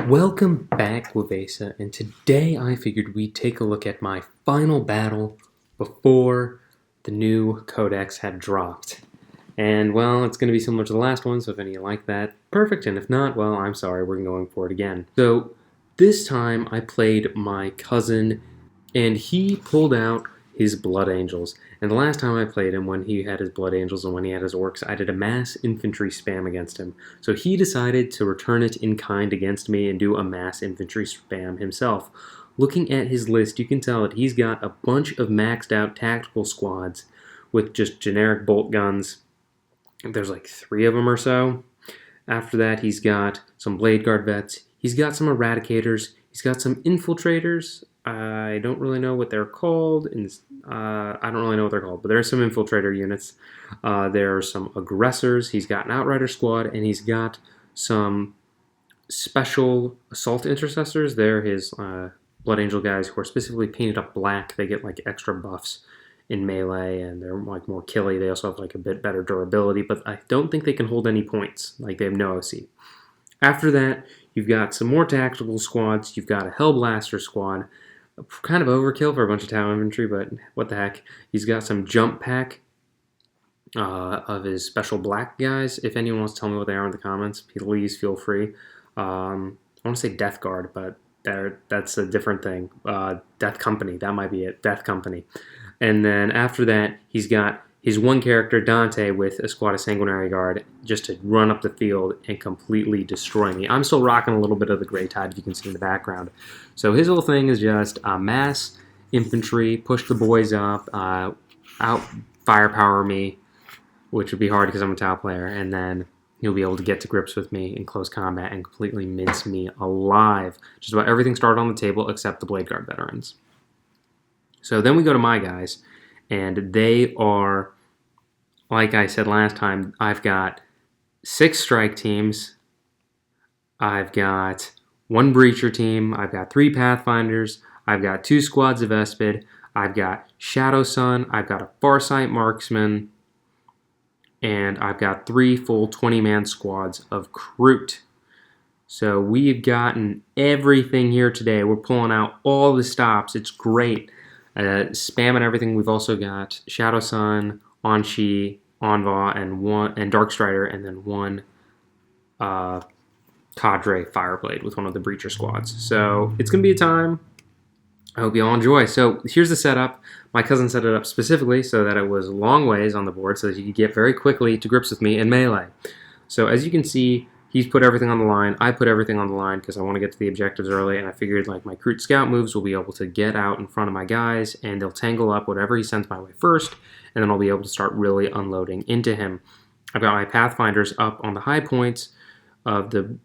Welcome back, Lavesa, and today I figured we'd take a look at my final battle before the new Codex had dropped. And, well, it's going to be similar to the last one, so if any of you like that, perfect, and if not, well, I'm sorry, we're going for it again. So, this time I played my cousin, and he pulled out his Blood Angels. And the last time I played him, when he had his Blood Angels and when he had his Orcs, I did a mass infantry spam against him. So he decided to return it in kind against me and do a mass infantry spam himself. Looking at his list, you can tell that he's got a bunch of maxed out tactical squads with just generic bolt guns. There's like 3 of them or so. After that, he's got some Blade Guard vets. He's got some Eradicators. He's got some Infiltrators. I don't really know what they're called. I don't really know what they're called, but there are some infiltrator units. There are some aggressors. He's got an outrider squad, and he's got some special assault intercessors. They're his Blood Angel guys who are specifically painted up black. They get like extra buffs in melee, and they're like more killy. They also have like a bit better durability, but I don't think they can hold any points. Like they have no OC. After that, you've got some more tactical squads. You've got a Hellblaster squad. Kind of overkill for a bunch of town infantry, but what the heck. He's got some jump pack of his special black guys. If anyone wants to tell me what they are in the comments, please feel free. I want to say Death Guard, but that's a different thing. Death Company, that might be it. Death Company. And then after that, he's got his one character, Dante, with a squad of Sanguinary Guard, just to run up the field and completely destroy me. I'm still rocking a little bit of the Grey Tide, if you can see in the background. So his whole thing is just mass infantry, push the boys up, out firepower me, which would be hard because I'm a top player, and then he'll be able to get to grips with me in close combat and completely mince me alive. Just about everything started on the table except the Blade Guard veterans. So then we go to my guys, and they are, like I said last time, I've got 6 strike teams, I've got 1 breacher team, I've got 3 pathfinders, I've got 2 squads of Espid, I've got Shadow Sun, I've got a Farsight marksman, and I've got 3 full 20-man squads of Kroot. So we've gotten everything here today. We're pulling out all the stops. It's great. Spam and everything. We've also got Shadow Sun, Anshi, Anva, and Darkstrider, and then 1 Cadre Fireblade with one of the Breacher squads. So it's going to be a time. I hope you all enjoy. So here's the setup. My cousin set it up specifically so that it was long ways on the board so that you could get very quickly to grips with me in melee. So as you can see, he's put everything on the line. I put everything on the line because I want to get to the objectives early, and I figured like my Kroot scout moves will be able to get out in front of my guys, and they'll tangle up whatever he sends my way first, and then I'll be able to start really unloading into him. I've got my Pathfinders up on the high points of the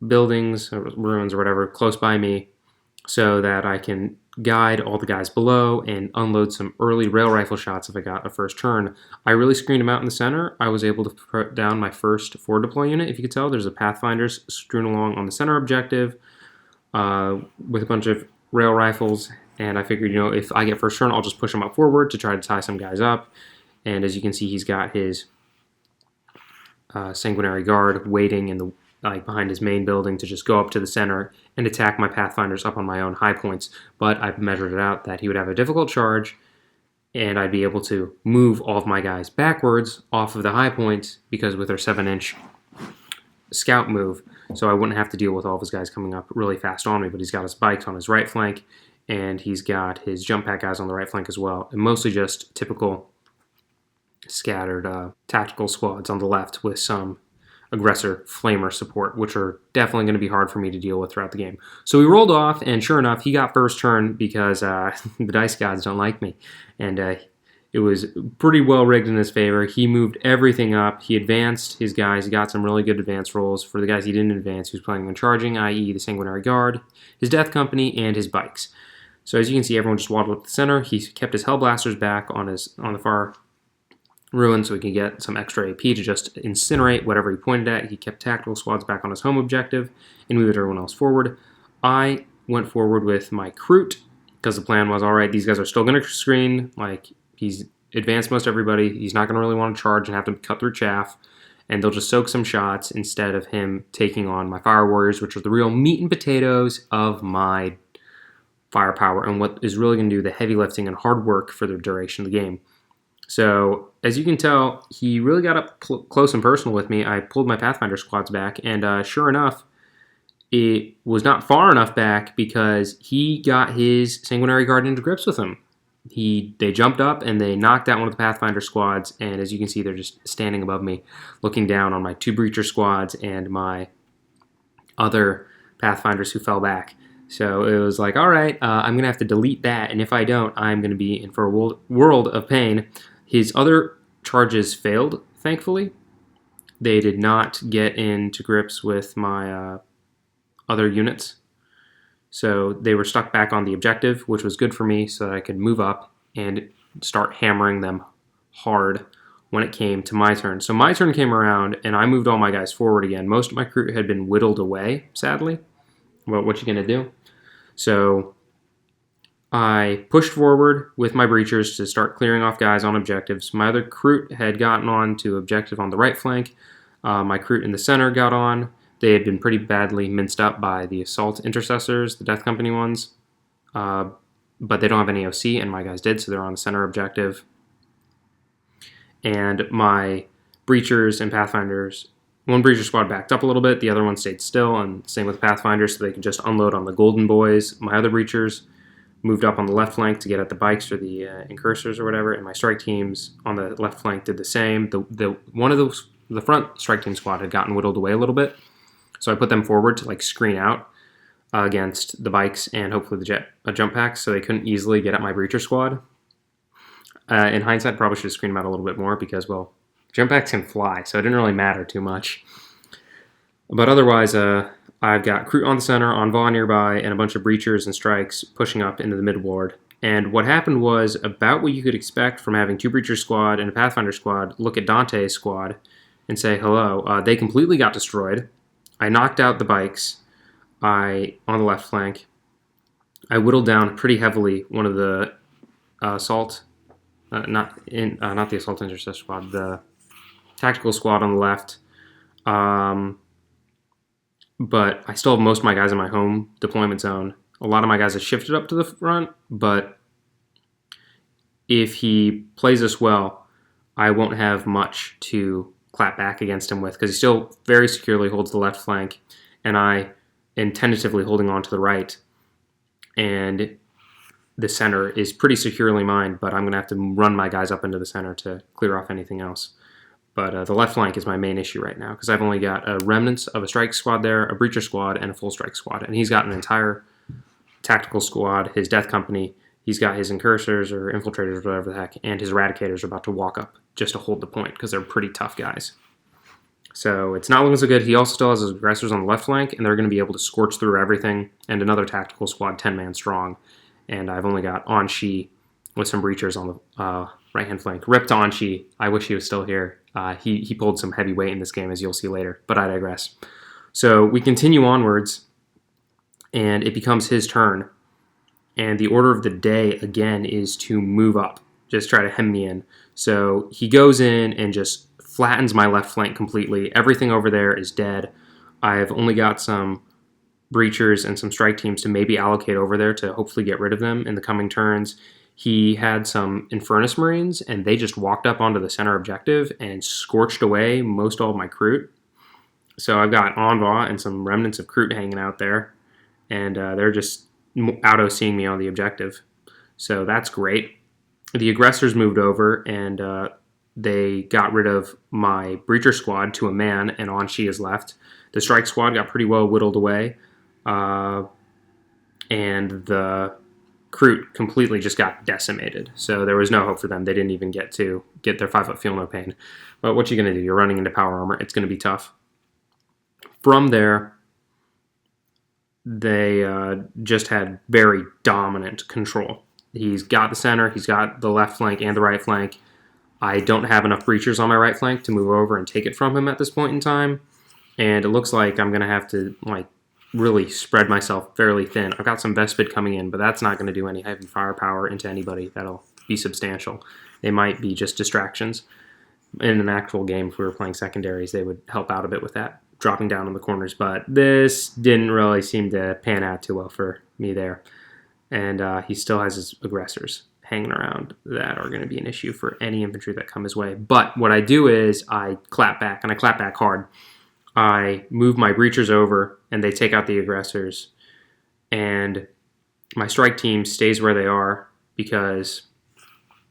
buildings, or ruins, or whatever, close by me, so that I can guide all the guys below and unload some early rail rifle shots if I got a first turn. I really screened them out in the center. I was able to put down my first forward deploy unit. If you could tell, there's a Pathfinders strewn along on the center objective with a bunch of rail rifles, and I figured, if I get first turn, I'll just push them up forward to try to tie some guys up. And as you can see, he's got his Sanguinary Guard waiting in the behind his main building to just go up to the center and attack my Pathfinders up on my own high points. But I've measured it out that he would have a difficult charge, and I'd be able to move all of my guys backwards off of the high points because with their 7-inch scout move, so I wouldn't have to deal with all of his guys coming up really fast on me. But he's got his bikes on his right flank, and he's got his jump pack guys on the right flank as well, and mostly just typical scattered tactical squads on the left with some aggressor flamer support, which are definitely going to be hard for me to deal with throughout the game. So we rolled off, and sure enough, he got first turn because the dice gods don't like me. And it was pretty well rigged in his favor. He moved everything up. He advanced his guys. He got some really good advance rolls. For the guys he didn't advance, he was planning on charging, i.e. the Sanguinary Guard, his Death Company, and his bikes. So as you can see, everyone just waddled up the center. He kept his Hellblasters back on the far ruin so he could get some extra AP to just incinerate whatever he pointed at. He kept tactical squads back on his home objective and moved everyone else forward. I went forward with my Kroot because the plan was, all right, these guys are still going to screen. Like, he's advanced most everybody. He's not going to really want to charge and have to cut through chaff. and they'll just soak some shots instead of him taking on my Fire Warriors, which are the real meat and potatoes of my firepower and what is really going to do the heavy lifting and hard work for the duration of the game. So, as you can tell, he really got up close and personal with me. I pulled my Pathfinder squads back, and sure enough, it was not far enough back because he got his Sanguinary Guard into grips with him. They jumped up and they knocked out one of the Pathfinder squads, and as you can see, they're just standing above me, looking down on my 2 Breacher squads and my other Pathfinders who fell back. So it was like, all right, I'm going to have to delete that, and if I don't, I'm going to be in for a world of pain. His other charges failed, thankfully. They did not get into grips with my other units. So they were stuck back on the objective, which was good for me so that I could move up and start hammering them hard when it came to my turn. So my turn came around, and I moved all my guys forward again. Most of my crew had been whittled away, sadly. Well, what you going to do? So I pushed forward with my breachers to start clearing off guys on objectives. My other crew had gotten on to objective on the right flank. My crew in the center got on. They had been pretty badly minced up by the assault intercessors, the Death Company ones. But they don't have any OC, and my guys did, so they're on the center objective. And my breachers and Pathfinders, one breacher squad backed up a little bit, the other one stayed still, and same with Pathfinders, so they could just unload on the Golden Boys. My other breachers moved up on the left flank to get at the bikes or the incursors or whatever, and my strike teams on the left flank did the same. The front strike team squad had gotten whittled away a little bit, so I put them forward to screen out against the bikes and hopefully the jump packs, so they couldn't easily get at my breacher squad. In hindsight, probably should have screened them out a little bit more because, well, jump packs can fly, so it didn't really matter too much. But otherwise, I've got crew on the center, Envoy nearby, and a bunch of breachers and strikes pushing up into the mid ward. And what happened was about what you could expect from having 2 breacher squad and a Pathfinder squad look at Dante's squad and say hello. They completely got destroyed. I knocked out the bikes on the left flank. I whittled down pretty heavily one of the assault, not the assault intercessor squad, the tactical squad on the left. But I still have most of my guys in my home deployment zone. A lot of my guys have shifted up to the front, but if he plays us well, I won't have much to clap back against him with because he still very securely holds the left flank, and I am tentatively holding on to the right. And the center is pretty securely mine, but I'm going to have to run my guys up into the center to clear off anything else. But the left flank is my main issue right now because I've only got a remnants of a strike squad there, a breacher squad, and a full strike squad. And he's got an entire tactical squad, his Death Company. He's got his incursors or infiltrators or whatever the heck, and his eradicators are about to walk up just to hold the point because they're pretty tough guys. So it's not looking so good. He also still has his aggressors on the left flank, and they're going to be able to scorch through everything, and another tactical squad, 10-man strong. And I've only got Anshi with some breachers on the right-hand flank. Ripped Anshi. I wish he was still here. He pulled some heavy weight in this game, as you'll see later, but I digress. So we continue onwards, and it becomes his turn. And the order of the day, again, is to move up. Just try to hem me in. So he goes in and just flattens my left flank completely. Everything over there is dead. I've only got some breachers and some strike teams to maybe allocate over there to hopefully get rid of them in the coming turns. He had some Infernus Marines, and they just walked up onto the center objective and scorched away most all of my crew. So I've got Envoy and some remnants of crew hanging out there, and they're just auto-seeing me on the objective. So that's great. The aggressors moved over, and they got rid of my breacher squad to a man, and Anshi is left. The strike squad got pretty well whittled away, and the crew completely just got decimated. So there was no hope for them. They didn't even get their 5-foot feel no pain. But what you going to do? You're running into power armor. It's going to be tough. From there, they just had very dominant control. He's got the center, he's got the left flank and the right flank. I don't have enough breachers on my right flank to move over and take it from him at this point in time. And it looks like I'm going to have to really spread myself fairly thin. I've got some Vespid coming in, but that's not going to do any heavy firepower into anybody that'll be substantial. They might be just distractions. in an actual game, if we were playing secondaries, they would help out a bit with that, dropping down in the corners. But this didn't really seem to pan out too well for me there. And he still has his aggressors hanging around that are going to be an issue for any infantry that come his way. But what I do is I clap back, and I clap back hard. I move my breachers over, and they take out the aggressors. And my strike team stays where they are because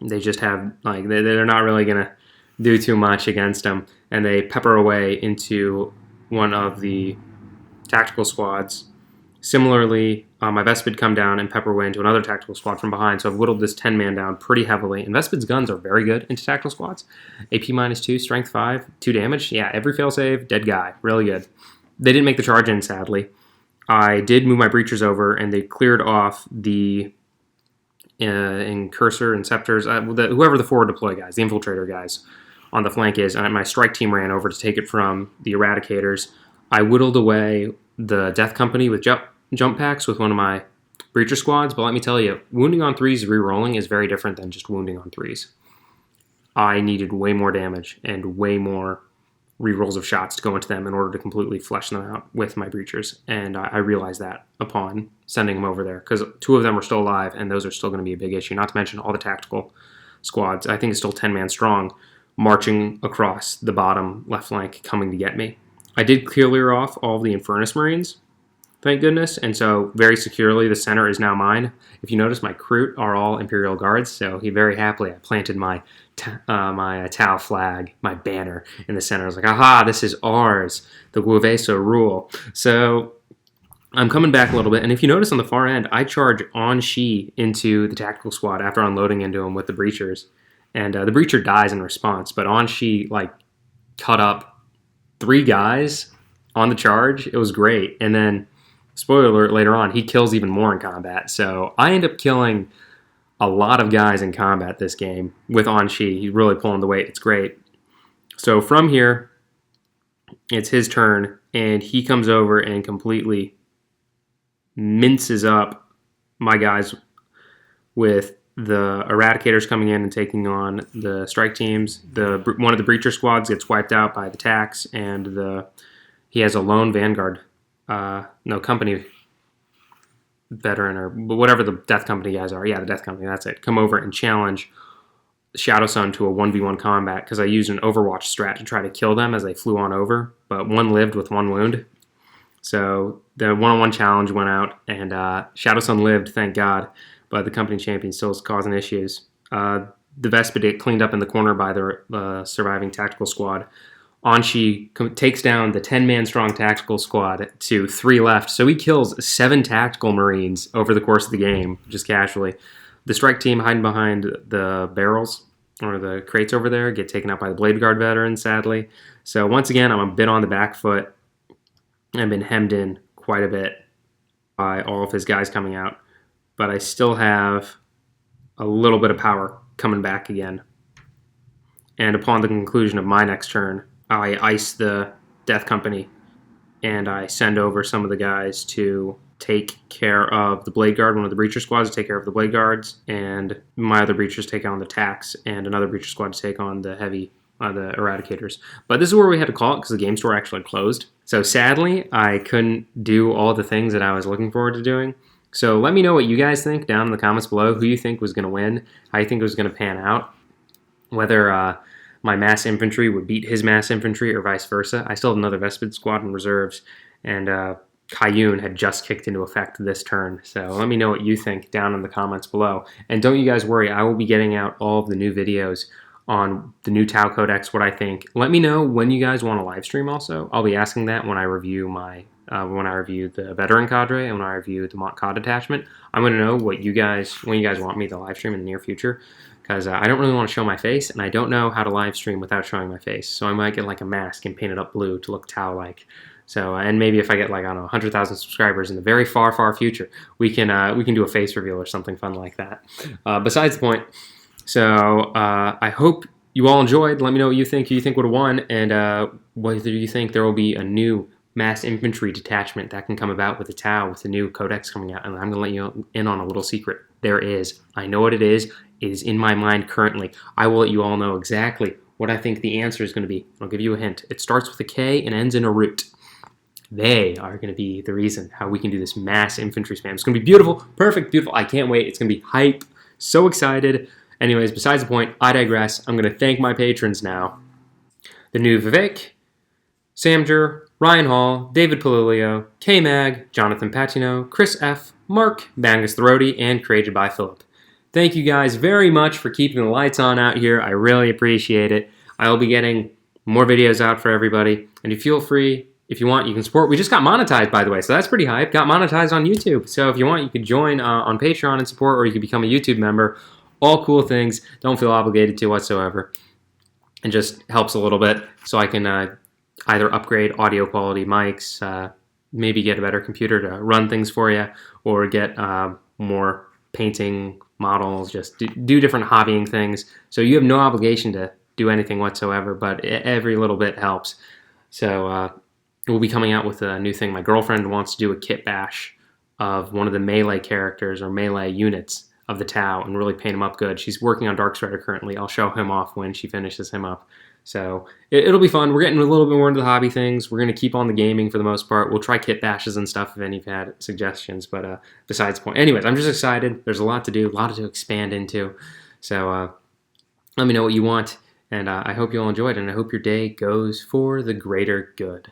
they just have, like, they're not really going to do too much against them. And they pepper away into one of the tactical squads. Similarly, my Vespid come down and pepper away into another tactical squad from behind, so I've whittled this 10-man down pretty heavily. And Vespid's guns are very good into tactical squads. AP -2, strength 5, 2 damage. Yeah, every failsave, dead guy. Really good. They didn't make the charge in, sadly. I did move my breachers over, and they cleared off the Incursor, Inceptors, whoever the forward deploy guys, the infiltrator guys on the flank is, and my strike team ran over to take it from the Eradicators. I whittled away the Death Company with jump packs with one of my breacher squads, but let me tell you, wounding on 3s re-rolling is very different than just wounding on 3s. I needed way more damage and way more re-rolls of shots to go into them in order to completely flesh them out with my breachers, and I realized that upon sending them over there, because 2 of them are still alive, and those are still going to be a big issue, not to mention all the tactical squads. I think it's still 10-man strong, marching across the bottom left flank, coming to get me. I did clear off all of the Infernus Marines, thank goodness, and so very securely the center is now mine. If you notice, my Kroot are all Imperial Guards, so he very happily, I planted my Tau flag, my banner in the center. I was like, aha, this is ours, the Gueveso rule. So I'm coming back a little bit, and if you notice on the far end, I charge on Shi into the tactical squad after unloading into him with the breachers, and the breacher dies in response, but on Shi, like, cut up 3 guys on the charge. It was great, and then spoiler alert, later on, he kills even more in combat. So I end up killing a lot of guys in combat this game with Anshi. He's really pulling the weight. It's great. So from here, it's his turn, and he comes over and completely minces up my guys with the Eradicators coming in and taking on the strike teams. One of the breacher squads gets wiped out by the tax, and he has a lone Vanguard company veteran, or whatever the Death Company guys are. Yeah, the Death Company, that's it. Come over and challenge Shadow Sun to a 1v1 combat, because I used an Overwatch strat to try to kill them as they flew on over, but one lived with 1 wound. So the one-on-one challenge went out, and Shadow Sun lived, thank God, but the company champion still is causing issues. The Vespid get cleaned up in the corner by the surviving tactical squad. Anshi takes down the 10-man strong tactical squad to 3 left, so he kills 7 tactical Marines over the course of the game, just casually. The strike team hiding behind the barrels, or the crates over there, get taken out by the Blade Guard veterans, sadly. So once again, I'm a bit on the back foot. I've been hemmed in quite a bit by all of his guys coming out, but I still have a little bit of power coming back again. And upon the conclusion of my next turn, I ice the Death Company, and I send over some of the guys to take care of the Blade Guard, one of the breacher squads to take care of the Blade Guards, and my other breachers take on the tax, and another breacher squad to take on the heavy, the Eradicators. But this is where we had to call it, because the game store actually closed. So sadly, I couldn't do all the things that I was looking forward to doing. So let me know what you guys think down in the comments below, who you think was going to win, how you think it was going to pan out, whether my mass infantry would beat his mass infantry or vice versa. I still have another Vespid squad in reserves, and Kayun had just kicked into effect this turn. So let me know what you think down in the comments below. And don't you guys worry, I will be getting out all of the new videos on the new Tau Codex, what I think. Let me know when you guys want a live stream also. I'll be asking that when I review the veteran cadre and when I review the Mont Cod detachment. I'm going to know when you guys want me to live stream in the near future, because I don't really want to show my face, and I don't know how to live stream without showing my face. So I might get like a mask and paint it up blue to look Tau-like. So, and maybe if I get, like, I don't know, 100,000 subscribers in the very far, far future, we can do a face reveal or something fun like that. Besides the point, so I hope you all enjoyed. Let me know what you think. Who you think would have won, and whether you think there will be a new mass infantry detachment that can come about with the Tau, with the new Codex coming out. And I'm going to let you in on a little secret. There is. I know what it is. It is in my mind currently. I will let you all know exactly what I think the answer is going to be. I'll give you a hint. It starts with a K and ends in a root. They are going to be the reason how we can do this mass infantry spam. It's going to be beautiful, perfect, beautiful. I can't wait. It's going to be hype. So excited. Anyways, besides the point, I digress. I'm going to thank my patrons now. The new Vivek, Samjer, Ryan Hall, David Palilio, K-Mag, Jonathan Patino, Chris F., Mark, Bangus Throaty, and created by Philip. Thank you guys very much for keeping the lights on out here. I really appreciate it. I will be getting more videos out for everybody. And you feel free, if you want, you can support. We just got monetized, by the way, so that's pretty hype. Got monetized on YouTube. So if you want, you could join on Patreon and support, or you could become a YouTube member. All cool things. Don't feel obligated to whatsoever. And just helps a little bit so I can either upgrade audio quality mics, maybe get a better computer to run things for you, or get more painting models, just do different hobbying things. So you have no obligation to do anything whatsoever, but every little bit helps. So we'll be coming out with a new thing. My girlfriend wants to do a kit bash of one of the melee characters or melee units of the Tau and really paint him up good. She's working on Darkstrider currently. I'll show him off when she finishes him up. So it'll be fun. We're getting a little bit more into the hobby things. We're going to keep on the gaming for the most part. We'll try kit bashes and stuff if any of you had suggestions, but besides the point. Anyways, I'm just excited. There's a lot to do, a lot to expand into. So let me know what you want, and I hope you all enjoyed, and I hope your day goes for the greater good.